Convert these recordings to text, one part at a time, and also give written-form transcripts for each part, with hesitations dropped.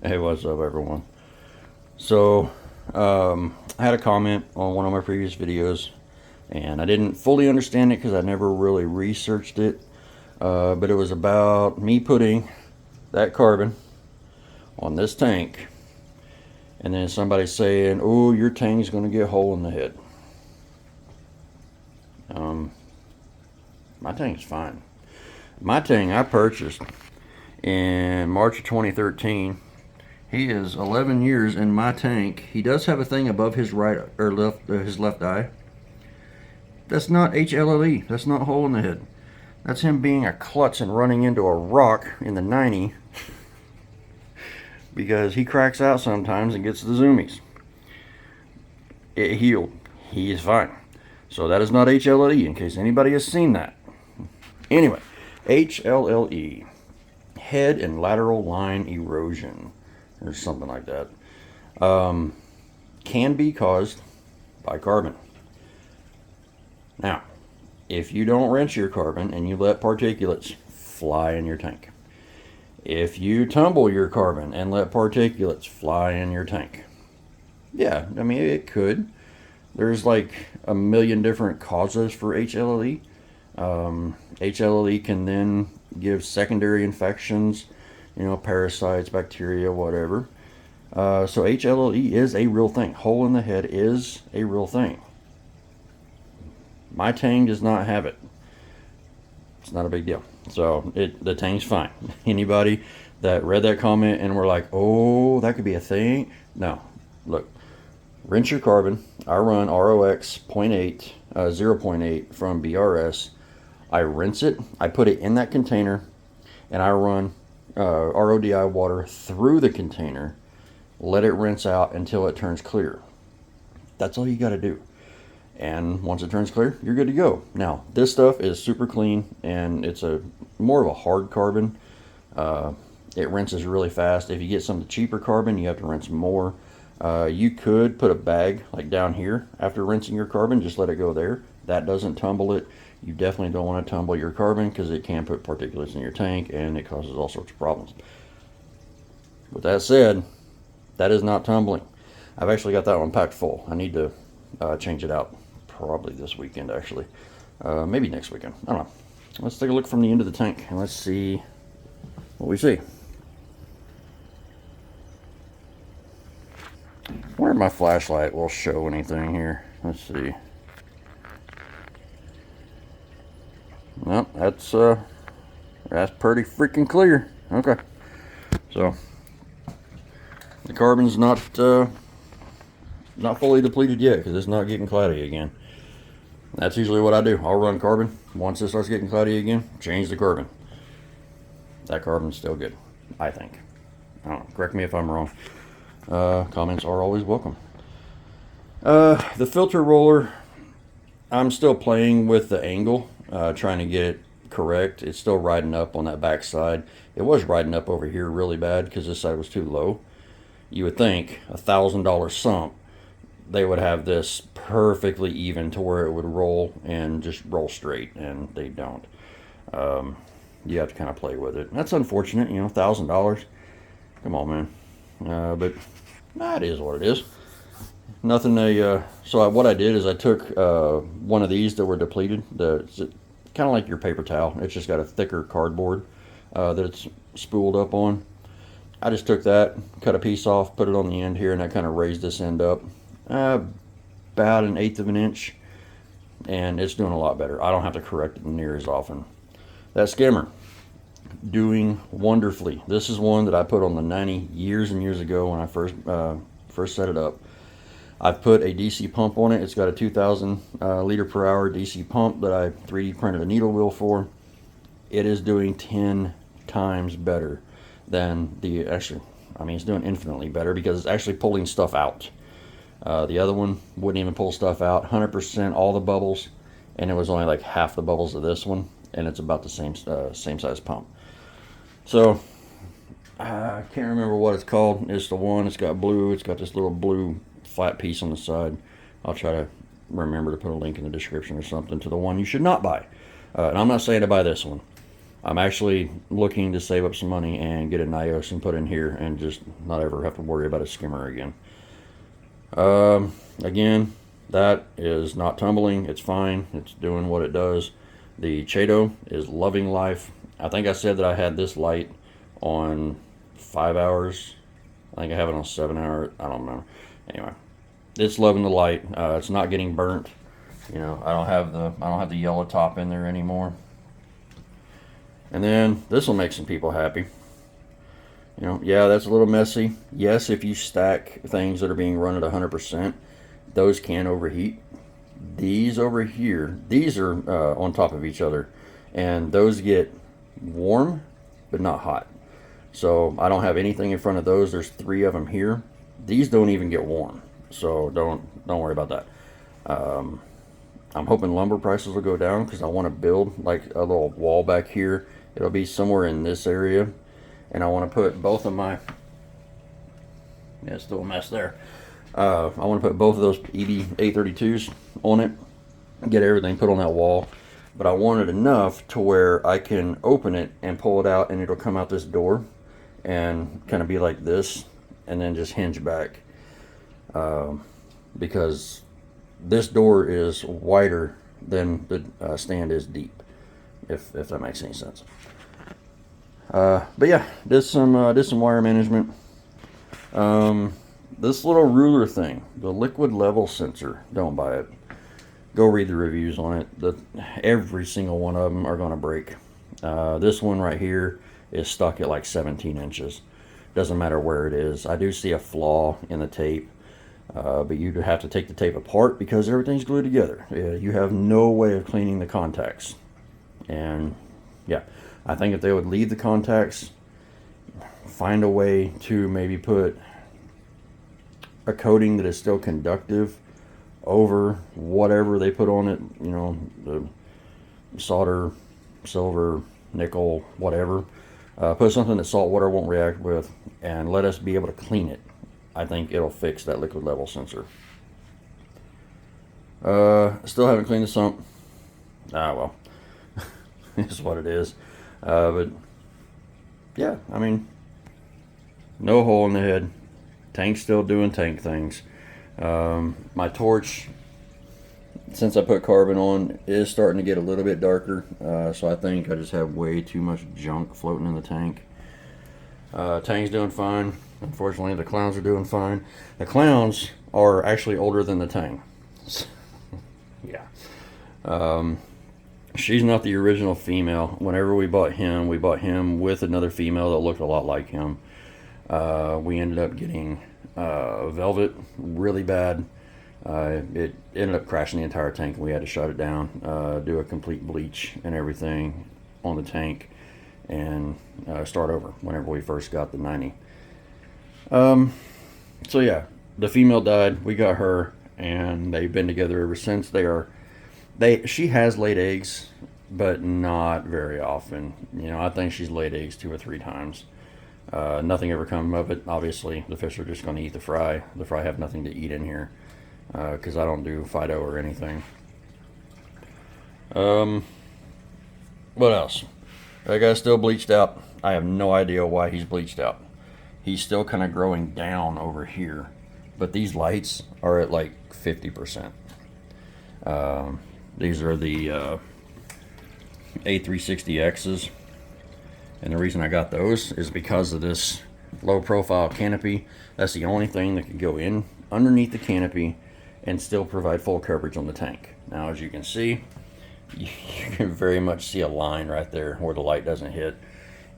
Hey, what's up, everyone? So, I had a comment on one of my previous videos, and I didn't fully understand it because I never really researched it. But it was about me putting that carbon on this tank, and then somebody saying, "Oh, your tank's going to get a hole in the head." My tank's fine. My tank I purchased in March of 2013. He is 11 years in my tank. He does have a thing above his right or left, his left eye. That's not HLLE. That's not hole in the head. That's him being a klutz and running into a rock in the 90 because he cracks out sometimes and gets the zoomies. It healed. He is fine. So that is not HLLE in case anybody has seen that. Anyway, HLLE, head and lateral line erosion, or something like that, can be caused by carbon. Now, if you don't rinse your carbon and you let particulates fly in your tank, if you tumble your carbon and let particulates fly in your tank, yeah, I mean, it could. There's like a million different causes for HLLE. HLLE can then give secondary infections, parasites, bacteria, whatever. So HLLE is a real thing. Hole in the head is a real thing. My Tang does not have it. It's not a big deal. So the Tang's fine. Anybody that read that comment and were like, "Oh, that could be a thing," no. Look, rinse your carbon. I run ROX 0.8, 0.8 from BRS. I rinse it. I put it in that container, and I run RODI water through the container. Let it rinse out until it turns clear. That's all you got to do. And once it turns clear, you're good to go. Now, this stuff is super clean, and it's more of a hard carbon. It rinses really fast. If you get some of the cheaper carbon, you have to rinse more. You could put a bag like down here after rinsing your carbon, just let it go there. That doesn't tumble it. You definitely don't want to tumble your carbon because it can put particulates in your tank and it causes all sorts of problems. With that said, that is not tumbling. I've actually got that one packed full. I need to change it out probably this weekend, actually. Maybe next weekend. I don't know. Let's take a look from the end of the tank and let's see what we see. I wonder if my flashlight will show anything here. Let's see. Well, that's pretty freaking clear. Okay. So the carbon's not fully depleted yet because it's not getting cloudy again. That's usually what I do. I'll run carbon. Once it starts getting cloudy again, change the carbon. That carbon's still good, I think. I don't know. Correct me if I'm wrong. Comments are always welcome. The filter roller, I'm still playing with the angle, trying to get it correct. It's still riding up on that back side. It was riding up over here really bad because this side was too low. You would think $1,000 sump, they would have this perfectly even to where it would roll and just roll straight, and they don't. You have to kind of play with it. That's unfortunate, $1,000. Come on, man. But that is what it is. Nothing. So what I did is I took one of these that were depleted. It's kind of like your paper towel. It's just got a thicker cardboard that it's spooled up on. I just took that, cut a piece off, put it on the end here, and I kind of raised this end up about 1/8 of an inch, and it's doing a lot better. I don't have to correct it near as often. That skimmer, doing wonderfully. This is one that I put on the 90 years and years ago when I first set it up. I've put a DC pump on it. It's got a 2,000 liter per hour DC pump that I 3D printed a needle wheel for. It is doing 10 times better than it's doing infinitely better because it's actually pulling stuff out. The other one wouldn't even pull stuff out. 100% all the bubbles, and it was only like half the bubbles of this one, and it's about the same size pump. So I can't remember what it's called. It's the one. It's got blue. It's got this little blue flat piece on the side. I'll try to remember to put a link in the description or something to the one you should not buy. And I'm not saying to buy this one. I'm actually looking to save up some money and get a Nyos and put in here and just not ever have to worry about a skimmer again. Again, that is not tumbling. It's fine. It's doing what it does. The Chaeto is loving life. I think I said that I had this light on 5 hours. I think I have it on 7 hours. I don't remember. Anyway, it's loving the light. It's not getting burnt. You know, I don't have the yellow top in there anymore. And then this will make some people happy. You know, yeah, that's a little messy. Yes, if you stack things that are being run at 100%, those can overheat. These over here, these are on top of each other, and those get warm, but not hot. So I don't have anything in front of those. There's 3 of them here. These don't even get warm, so don't worry about that. I'm hoping lumber prices will go down because I want to build like a little wall back here. It'll be somewhere in this area, and I want to put both of my, yeah, it's still a mess there. I want to put both of those ED 832s on it, get everything put on that wall. But I want it enough to where I can open it and pull it out, and it'll come out this door and kind of be like this, and then just hinge back. Because this door is wider than the stand is deep, if that makes any sense. But yeah, did some wire management. This little ruler thing, the liquid level sensor, don't buy it. Go read the reviews on it. Every single one of them are going to break. This one right here is stuck at like 17 inches. Doesn't matter where it is. I do see a flaw in the tape, but you have to take the tape apart because everything's glued together. You have no way of cleaning the contacts. And yeah, I think if they would leave the contacts, find a way to maybe put a coating that is still conductive over whatever they put on it, you know, the solder, silver, nickel, whatever. Put something that salt water won't react with, and let us be able to clean it. I think it'll fix that liquid level sensor. Still haven't cleaned the sump. Well, it's what it is. But yeah, I mean, no hole in the head. Tank's still doing tank things. My torch, since I put carbon on, is starting to get a little bit darker. So I think I just have way too much junk floating in the tank. Tank's doing fine. Unfortunately, the clowns are doing fine. The clowns are actually older than the Tang. Yeah. She's not the original female. Whenever we bought him with another female that looked a lot like him. We ended up getting velvet really bad. It ended up crashing the entire tank. We had to shut it down, do a complete bleach and everything on the tank, and start over whenever we first got the 90. So yeah, the female died. We got her, and they've been together ever since. She has laid eggs, but not very often. You know, I think she's laid eggs 2 or 3 times. Nothing ever come of it. Obviously, the fish are just going to eat the fry. The fry have nothing to eat in here because I don't do Fido or anything. What else? That guy's still bleached out. I have no idea why he's bleached out. He's still kind of growing down over here, but these lights are at like 50%. These are the A360Xs. And the reason I got those is because of this low profile canopy. That's the only thing that could go in underneath the canopy and still provide full coverage on the tank. Now, as you can see, you can very much see a line right there where the light doesn't hit.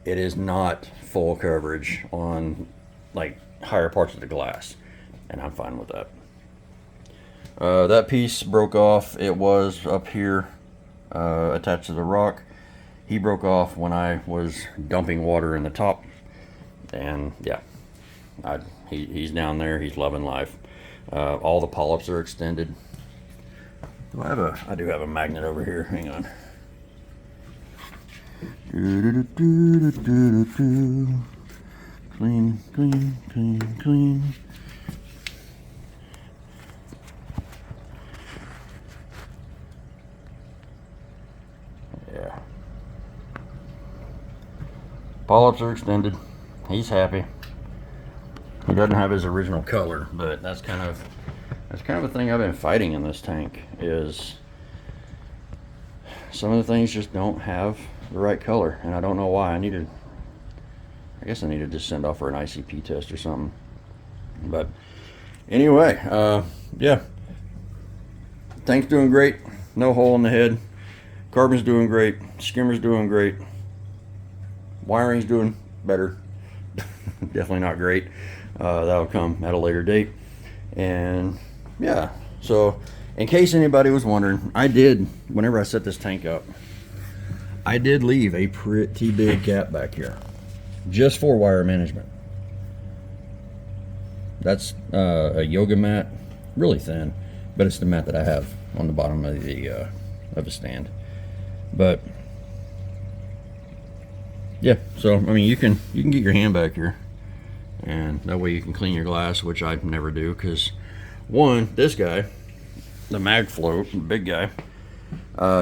It is not full coverage on like higher parts of the glass, and I'm fine with that. That piece broke off. It was up here attached to the rock. He broke off when I was dumping water in the top, and yeah, he's down there. He's loving life. All the polyps are extended. I do have a magnet over here. Hang on. Clean, clean, clean, clean. Yeah. Polyps are extended. He's happy. He doesn't have his original color, but that's kind of a thing I've been fighting in this tank, is some of the things just don't have the right color, and I don't know why. I guess I need to just send off for an ICP test or something. But anyway, yeah, tank's doing great. No hole in the head. Carbon's doing great. Skimmer's doing great. Wiring's doing better. Definitely not great. That'll come at a later date. And yeah, so in case anybody was wondering, whenever I set this tank up, I did leave a pretty big gap back here just for wire management. That's a yoga mat, really thin, but it's the mat that I have on the bottom of the stand. But yeah, so I mean, you can get your hand back here, and that way you can clean your glass, which I never do, because one, this guy, the mag float, the big guy,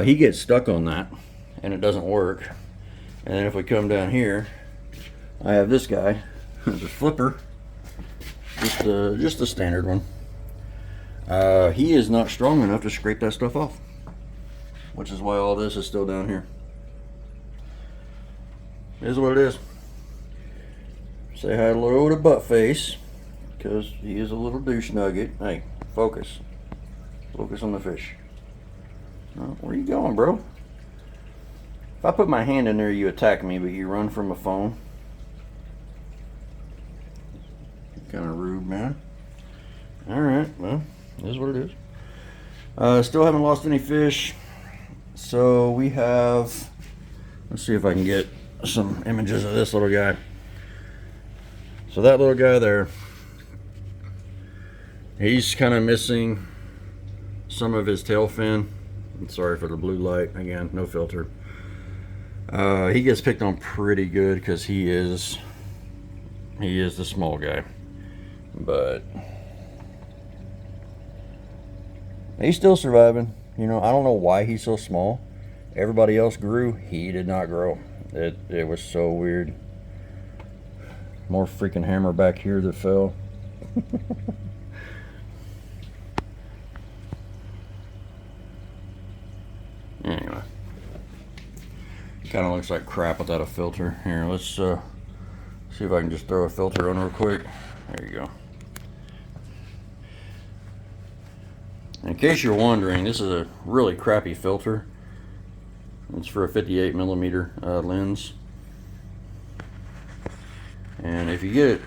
he gets stuck on that and it doesn't work. And then if we come down here, I have this guy, the flipper, just the standard one. He is not strong enough to scrape that stuff off, which is why all this is still down here. It is what it is. Say hi hello to Buttface, because he is a little douche nugget. Hey, focus. Focus on the fish. Oh, where you going, bro? If I put my hand in there, you attack me, but you run from a phone. Kind of rude, man. Alright, well, it is what it is. Still haven't lost any fish. So we have, let's see if I can get some images of this little guy. So that little guy there, he's kind of missing some of his tail fin. I'm sorry for the blue light, again, no filter. He gets picked on pretty good because he is the small guy, but he's still surviving. You know, I don't know why he's so small. Everybody else grew, he did not grow. It was so weird. More freaking hammer back here that fell. Anyway, kind of looks like crap without a filter. Here, let's see if I can just throw a filter on real quick. There you go. In case you're wondering, this is a really crappy filter. It's for a 58mm lens. And if you get it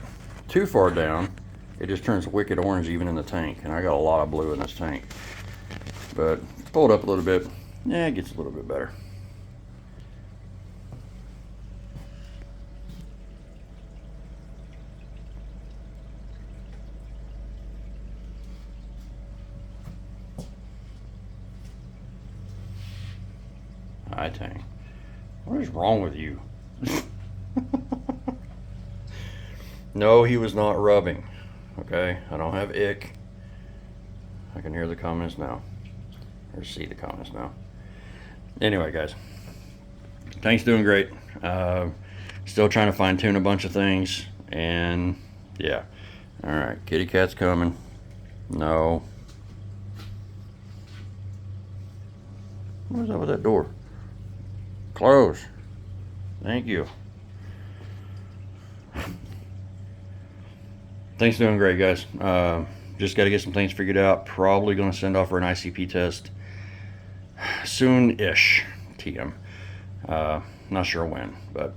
too far down, it just turns wicked orange even in the tank. And I got a lot of blue in this tank. But pull it up a little bit, yeah, it gets a little bit better. Hi, Tang. What is wrong with you? No, he was not rubbing. Okay, I don't have ick. I can hear the comments now, or see the comments now. Anyway, guys, Tank's doing great. Still trying to fine tune a bunch of things, and yeah. All right, kitty cat's coming. No. What's up with that door? Close. Thank you. Things doing great, guys. Just got to get some things figured out. Probably going to send off for an ICP test soon-ish. TM. Not sure when, but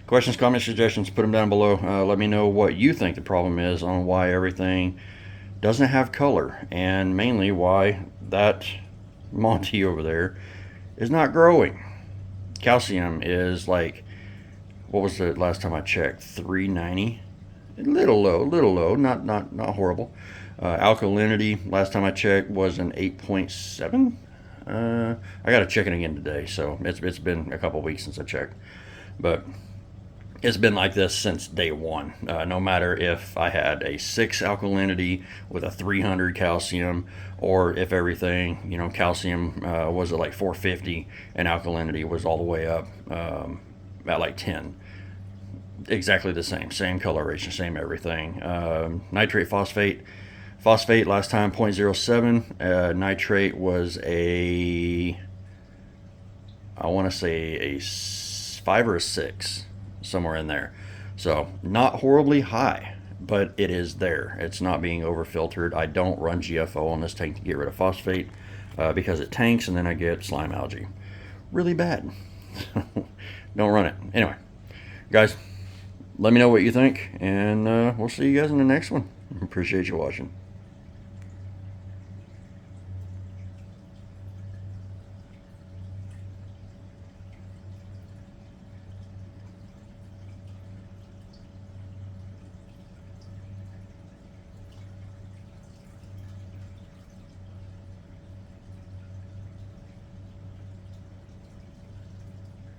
questions, comments, suggestions, put them down below. Let me know what you think the problem is on why everything doesn't have color, and mainly why that Monty over there is not growing. Calcium is like, what was the last time I checked? 390. A little low, not horrible. Alkalinity, last time I checked, was an 8.7. I gotta check it again today, so it's been a couple weeks since I checked, but it's been like this since day one. No matter if I had a 6 alkalinity with a 300 calcium, or if everything, you know, calcium was at like 450 and alkalinity was all the way up at like 10. exactly the same coloration, same everything. Nitrate, phosphate. Phosphate last time 0.07. Nitrate was I want to say a 5 or a 6, somewhere in there. So not horribly high, but it is there. It's not being over filtered. I don't run GFO on this tank to get rid of phosphate because it tanks and then I get slime algae. Really bad. Don't run it. Anyway, guys, let me know what you think, and we'll see you guys in the next one. Appreciate you watching.